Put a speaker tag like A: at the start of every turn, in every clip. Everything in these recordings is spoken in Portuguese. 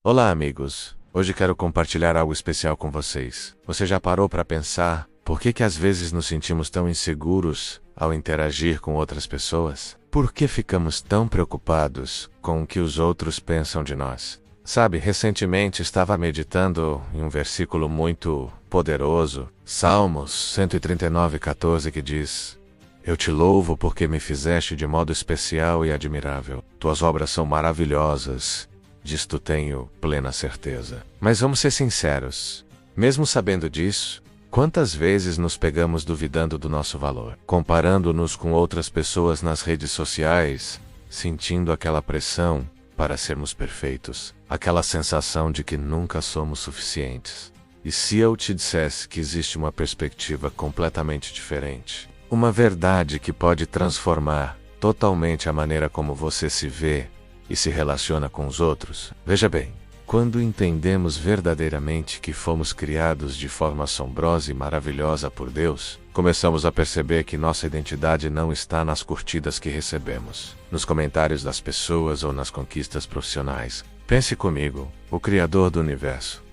A: Olá, amigos. Hoje quero compartilhar algo especial com vocês. Você já parou para pensar por que às vezes nos sentimos tão inseguros ao interagir com outras pessoas? Por que ficamos tão preocupados com o que os outros pensam de nós? Sabe, recentemente estava meditando em um versículo muito poderoso, Salmos 139:14, que diz: Eu te louvo porque me fizeste de modo especial e admirável. Tuas obras são maravilhosas. Disto tenho plena certeza. Mas vamos ser sinceros. Mesmo sabendo disso, quantas vezes nos pegamos duvidando do nosso valor, comparando-nos com outras pessoas nas redes sociais, sentindo aquela pressão para sermos perfeitos, aquela sensação de que nunca somos suficientes. E se eu te dissesse que existe uma perspectiva completamente diferente, uma verdade que pode transformar totalmente a maneira como você se vê e se relaciona com os outros? Veja bem, quando entendemos verdadeiramente que fomos criados de forma assombrosa e maravilhosa por Deus, começamos a perceber que nossa identidade não está nas curtidas que recebemos, nos comentários das pessoas ou nas conquistas profissionais. Pense comigo, o Criador do Universo,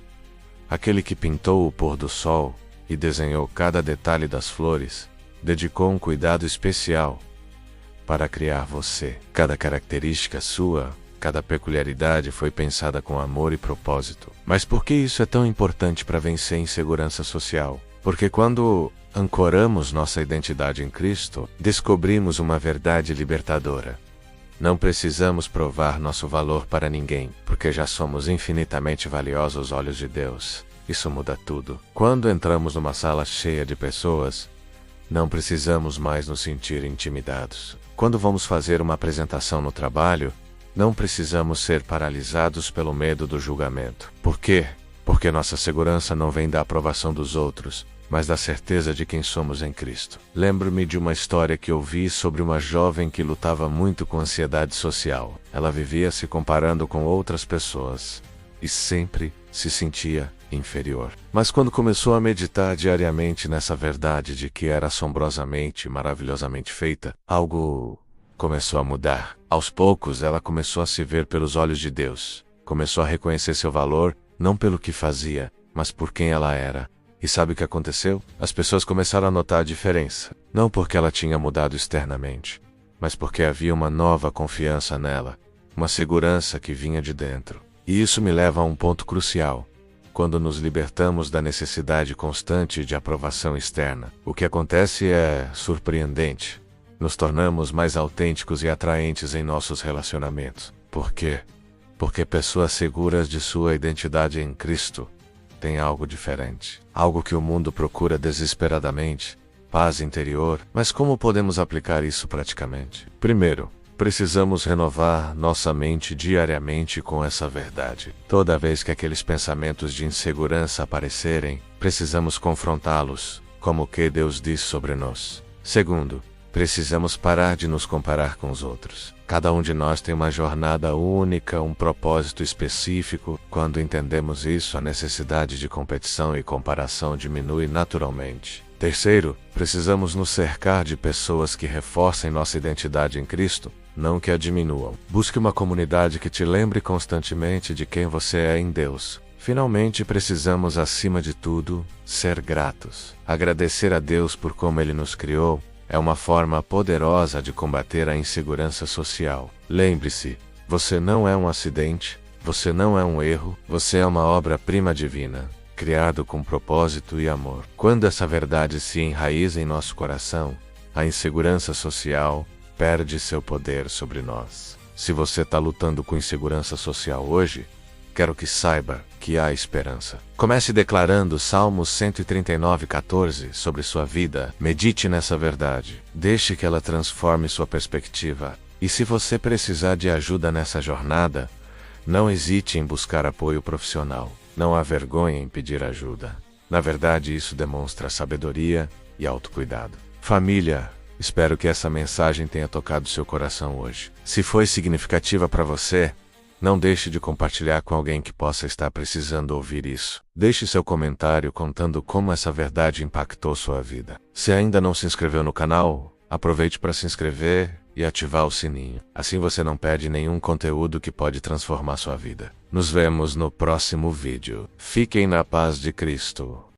A: aquele que pintou o pôr do sol e desenhou cada detalhe das flores, dedicou um cuidado especial para criar você. Cada característica sua, cada peculiaridade foi pensada com amor e propósito. Mas por que isso é tão importante para vencer a insegurança social? Porque quando ancoramos nossa identidade em Cristo, descobrimos uma verdade libertadora. Não precisamos provar nosso valor para ninguém, porque já somos infinitamente valiosos aos olhos de Deus. Isso muda tudo. Quando entramos numa sala cheia de pessoas, não precisamos mais nos sentir intimidados. Quando vamos fazer uma apresentação no trabalho, não precisamos ser paralisados pelo medo do julgamento. Por quê? Porque nossa segurança não vem da aprovação dos outros, mas da certeza de quem somos em Cristo. Lembro-me de uma história que ouvi sobre uma jovem que lutava muito com ansiedade social. Ela vivia se comparando com outras pessoas e sempre se sentia inferior. Mas quando começou a meditar diariamente nessa verdade de que era assombrosamente e maravilhosamente feita, algo começou a mudar. Aos poucos, ela começou a se ver pelos olhos de Deus. Começou a reconhecer seu valor, não pelo que fazia, mas por quem ela era. E sabe o que aconteceu? As pessoas começaram a notar a diferença. Não porque ela tinha mudado externamente, mas porque havia uma nova confiança nela, uma segurança que vinha de dentro. E isso me leva a um ponto crucial. Quando nos libertamos da necessidade constante de aprovação externa, o que acontece é surpreendente. Nos tornamos mais autênticos e atraentes em nossos relacionamentos. Por quê? Porque pessoas seguras de sua identidade em Cristo têm algo diferente. Algo que o mundo procura desesperadamente. Paz interior. Mas como podemos aplicar isso praticamente? Primeiro, precisamos renovar nossa mente diariamente com essa verdade. Toda vez que aqueles pensamentos de insegurança aparecerem, precisamos confrontá-los, como o que Deus diz sobre nós. Segundo, precisamos parar de nos comparar com os outros. Cada um de nós tem uma jornada única, um propósito específico. Quando entendemos isso, a necessidade de competição e comparação diminui naturalmente. Terceiro, precisamos nos cercar de pessoas que reforcem nossa identidade em Cristo, não que a diminuam. Busque uma comunidade que te lembre constantemente de quem você é em Deus. Finalmente, precisamos, acima de tudo, ser gratos. Agradecer a Deus por como Ele nos criou é uma forma poderosa de combater a insegurança social. Lembre-se, você não é um acidente, você não é um erro, você é uma obra-prima divina, criado com propósito e amor. Quando essa verdade se enraiza em nosso coração, a insegurança social perde seu poder sobre nós. Se você está lutando com insegurança social hoje, quero que saiba que há esperança. Comece declarando Salmos 139:14 sobre sua vida. Medite nessa verdade. Deixe que ela transforme sua perspectiva. E se você precisar de ajuda nessa jornada, não hesite em buscar apoio profissional. Não há vergonha em pedir ajuda. Na verdade, isso demonstra sabedoria e autocuidado. Família, espero que essa mensagem tenha tocado seu coração hoje. Se foi significativa para você, não deixe de compartilhar com alguém que possa estar precisando ouvir isso. Deixe seu comentário contando como essa verdade impactou sua vida. Se ainda não se inscreveu no canal, aproveite para se inscrever e ativar o sininho. Assim você não perde nenhum conteúdo que pode transformar sua vida. Nos vemos no próximo vídeo. Fiquem na paz de Cristo.